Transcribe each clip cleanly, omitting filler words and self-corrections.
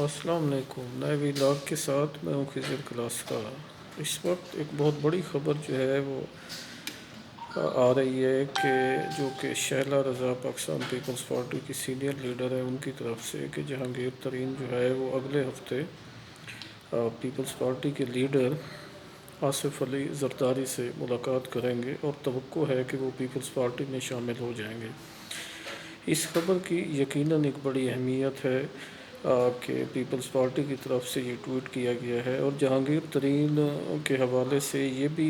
السلام علیکم، نئے ولاگ کے ساتھ میں ہوں خضر کلاس کا۔ اس وقت ایک بہت بڑی خبر جو ہے وہ آ رہی ہے کہ شہلا رضا پاکستان پیپلز پارٹی کی سینئر لیڈر ہے، ان کی طرف سے کہ جہانگیر ترین جو ہے وہ اگلے ہفتے پیپلز پارٹی کے لیڈر آصف علی زرداری سے ملاقات کریں گے اور توقع ہے کہ وہ پیپلز پارٹی میں شامل ہو جائیں گے۔ اس خبر کی یقیناً ایک بڑی اہمیت ہے کہ پیپلز پارٹی کی طرف سے یہ ٹویٹ کیا گیا ہے، اور جہانگیر ترین کے حوالے سے یہ بھی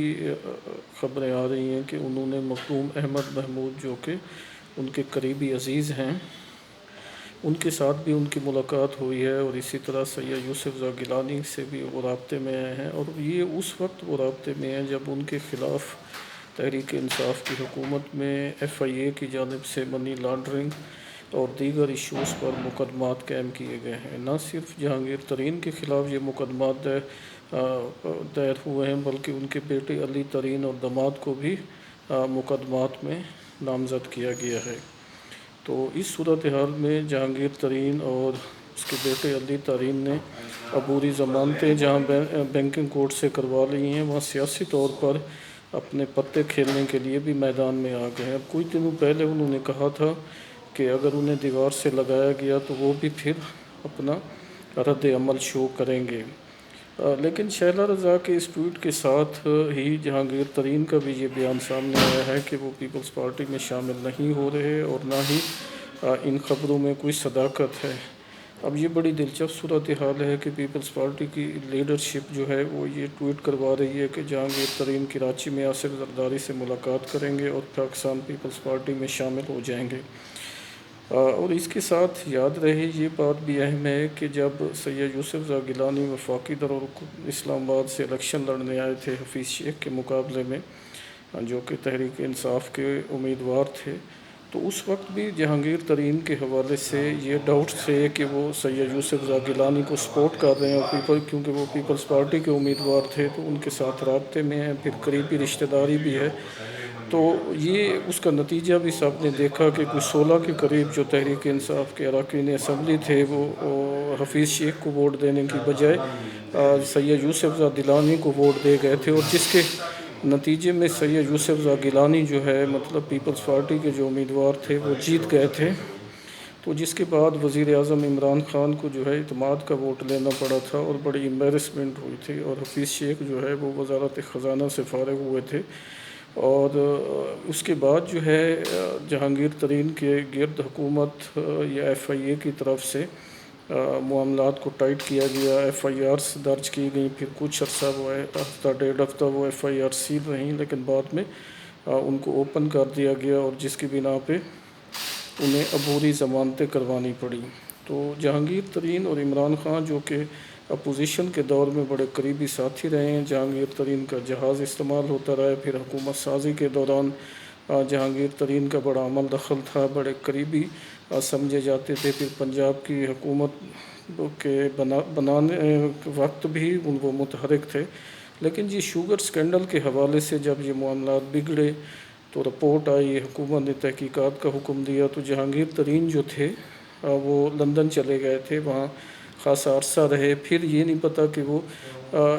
خبریں آ رہی ہیں کہ انہوں نے مرحوم احمد محمود جو کہ ان کے قریبی عزیز ہیں، ان کے ساتھ بھی ان کی ملاقات ہوئی ہے، اور اسی طرح سید یوسف زئی گیلانی سے بھی وہ رابطے میں آئے ہیں، اور یہ اس وقت وہ رابطے میں ہیں جب ان کے خلاف تحریک انصاف کی حکومت میں FIA کی جانب سے منی لانڈرنگ اور دیگر ایشوز پر مقدمات قائم کیے گئے ہیں۔ نہ صرف جہانگیر ترین کے خلاف یہ مقدمات دائر ہوئے ہیں بلکہ ان کے بیٹے علی ترین اور داماد کو بھی مقدمات میں نامزد کیا گیا ہے۔ تو اس صورتحال میں جہانگیر ترین اور اس کے بیٹے علی ترین نے عبوری ضمانتیں جہاں بینکنگ کورٹ سے کروا لی ہیں، وہاں سیاسی طور پر اپنے پتے کھیلنے کے لیے بھی میدان میں آ گئے ہیں۔ اب کچھ دنوں پہلے انہوں نے کہا تھا کہ اگر انہیں دیوار سے لگایا گیا تو وہ بھی پھر اپنا رد عمل شو کریں گے، لیکن شہلا رضا کے اس ٹویٹ کے ساتھ ہی جہانگیر ترین کا بھی یہ بیان سامنے آیا ہے کہ وہ پیپلز پارٹی میں شامل نہیں ہو رہے، اور نہ ہی ان خبروں میں کوئی صداقت ہے۔ اب یہ بڑی دلچسپ صورتحال ہے کہ پیپلز پارٹی کی لیڈرشپ جو ہے وہ یہ ٹویٹ کروا رہی ہے کہ جہانگیر ترین کراچی میں آصف زرداری سے ملاقات کریں گے اور پاکستان پیپلز پارٹی میں شامل ہو جائیں گے۔ اور اس کے ساتھ یاد رہے یہ بات بھی اہم ہے کہ جب سید یوسف زئی گیلانی وفاقی دارالحکومت اسلام آباد سے الیکشن لڑنے آئے تھے حفیظ شیخ کے مقابلے میں، جو کہ تحریک انصاف کے امیدوار تھے، تو اس وقت بھی جہانگیر ترین کے حوالے سے یہ ڈاؤٹس تھے کہ وہ سید یوسف زئی گیلانی کو سپورٹ کر رہے ہیں، اور کیونکہ وہ پیپلز پارٹی کے امیدوار تھے تو ان کے ساتھ رابطے میں ہیں، پھر قریبی رشتہ داری بھی ہے۔ تو یہ اس کا نتیجہ بھی سب نے دیکھا کہ کچھ 16 کے قریب جو تحریک انصاف کے اراکین اسمبلی تھے وہ حفیظ شیخ کو ووٹ دینے کی بجائے سید یوسف زئی گیلانی کو ووٹ دے گئے تھے، اور جس کے نتیجے میں سید یوسف زئی گیلانی جو ہے مطلب پیپلز پارٹی کے جو امیدوار تھے وہ جیت گئے تھے، تو جس کے بعد وزیر اعظم عمران خان کو جو ہے اعتماد کا ووٹ لینا پڑا تھا اور بڑی امبیرسمنٹ ہوئی تھی، اور حفیظ شیخ جو ہے وہ وزارت خزانہ سے فارغ ہوئے تھے، اور اس کے بعد جو ہے جہانگیر ترین کے گرد حکومت یا FIA کی طرف سے معاملات کو ٹائٹ کیا گیا، FIRs درج کی گئیں، پھر کچھ عرصہ وہ ہفتہ ڈیڑھ ہفتہ وہ FIR سیل رہیں، لیکن بعد میں ان کو اوپن کر دیا گیا، اور جس کی بنا پہ انہیں عبوری ضمانتیں کروانی پڑیں۔ تو جہانگیر ترین اور عمران خان جو کہ اپوزیشن کے دور میں بڑے قریبی ساتھی رہے ہیں، جہانگیر ترین کا جہاز استعمال ہوتا رہا ہے، پھر حکومت سازی کے دوران جہانگیر ترین کا بڑا عمل دخل تھا، بڑے قریبی سمجھے جاتے تھے، پھر پنجاب کی حکومت کے بنانے وقت بھی وہ متحرک تھے، لیکن یہ شوگر سکینڈل کے حوالے سے جب یہ معاملات بگڑے تو رپورٹ آئی، حکومت نے تحقیقات کا حکم دیا، تو جہانگیر ترین جو تھے وہ لندن چلے گئے تھے، وہاں خاصا عرصہ رہے، پھر یہ نہیں پتہ کہ وہ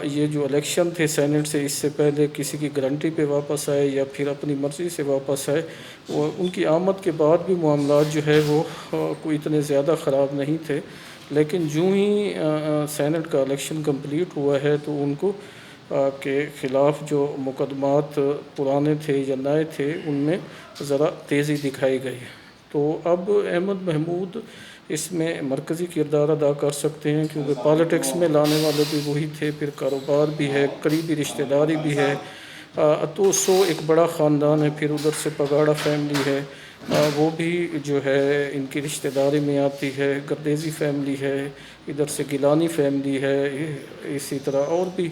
یہ جو الیکشن تھے سینٹ سے اس سے پہلے کسی کی گارنٹی پہ واپس آئے یا پھر اپنی مرضی سے واپس آئے۔ ان کی آمد کے بعد بھی معاملات جو ہے وہ کوئی اتنے زیادہ خراب نہیں تھے، لیکن جو ہی سینٹ کا الیکشن کمپلیٹ ہوا ہے تو ان کو کے خلاف جو مقدمات پرانے تھے یا نئے تھے ان میں ذرا تیزی دکھائی گئی، تو اب احمد محمود اس میں مرکزی کردار ادا کر سکتے ہیں، کیونکہ پالیٹکس میں لانے والے بھی وہی تھے، پھر کاروبار بھی ہے، قریبی رشتہ داری بھی ہے، تو ایک بڑا خاندان ہے، پھر ادھر سے پگاڑا فیملی ہے، وہ بھی جو ہے ان کی رشتہ داری میں آتی ہے، گردیزی فیملی ہے، ادھر سے گیلانی فیملی ہے، اسی طرح اور بھی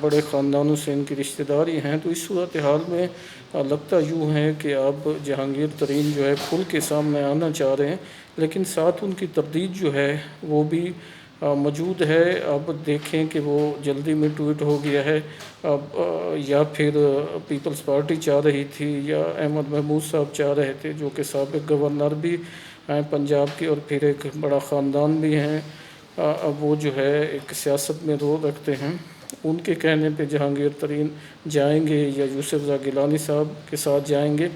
بڑے خاندانوں سے ان کی رشتہ داری ہیں۔ تو اس صورتحال میں لگتا یوں ہے کہ اب جہانگیر ترین جو ہے کھل کے سامنے آنا چاہ رہے ہیں، لیکن ساتھ ان کی تردید جو ہے وہ بھی موجود ہے۔ اب دیکھیں کہ وہ جلدی میں ٹویٹ ہو گیا ہے اب یا پھر پیپلز پارٹی چاہ رہی تھی یا احمد محمود صاحب چاہ رہے تھے، جو کہ سابق گورنر بھی ہیں پنجاب کے اور پھر ایک بڑا خاندان بھی ہیں، اب وہ جو ہے ایک سیاست میں رول رکھتے ہیں، ان کے کہنے پہ جہانگیر ترین جائیں گے یا یوسف رضا گیلانی صاحب کے ساتھ جائیں گے،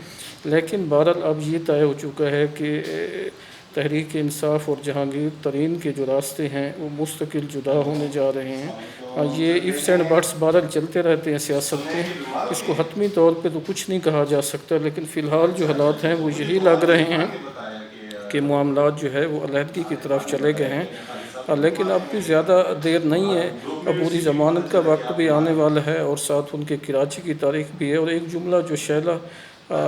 لیکن بہرحال اب یہ طے ہو چکا ہے کہ تحریک انصاف اور جہانگیر ترین کے جو راستے ہیں وہ مستقل جدا ہونے جا رہے ہیں۔ یہ ifs اینڈ بٹس بہرحال چلتے رہتے ہیں سیاست کے، اس کو حتمی طور پہ تو کچھ نہیں کہا جا سکتا، لیکن فی الحال جو حالات ہیں وہ یہی لگ رہے ہیں کہ معاملات جو ہے وہ علیحدگی کی طرف چلے گئے ہیں، لیکن اب بھی زیادہ دیر نہیں ہے، عبوری ضمانت کا وقت بھی آنے والا ہے اور ساتھ ان کے کراچی کی تاریخ بھی ہے۔ اور ایک جملہ جو شیلا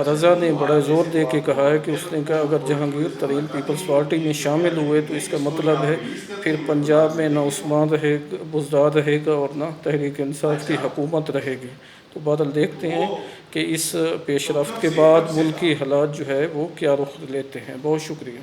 رضا نے بڑا زور دے کے کہا ہے کہ اس نے کہا اگر جہانگیر ترین پیپلز پارٹی میں شامل ہوئے تو اس کا مطلب ہے پھر پنجاب میں نہ عثمان بزدار رہے گا اور نہ تحریک انصاف کی حکومت رہے گی۔ تو بہرحال دیکھتے ہیں کہ اس پیش رفت کے بعد ملکی حالات جو ہے وہ کیا رخ لیتے ہیں۔ بہت شکریہ۔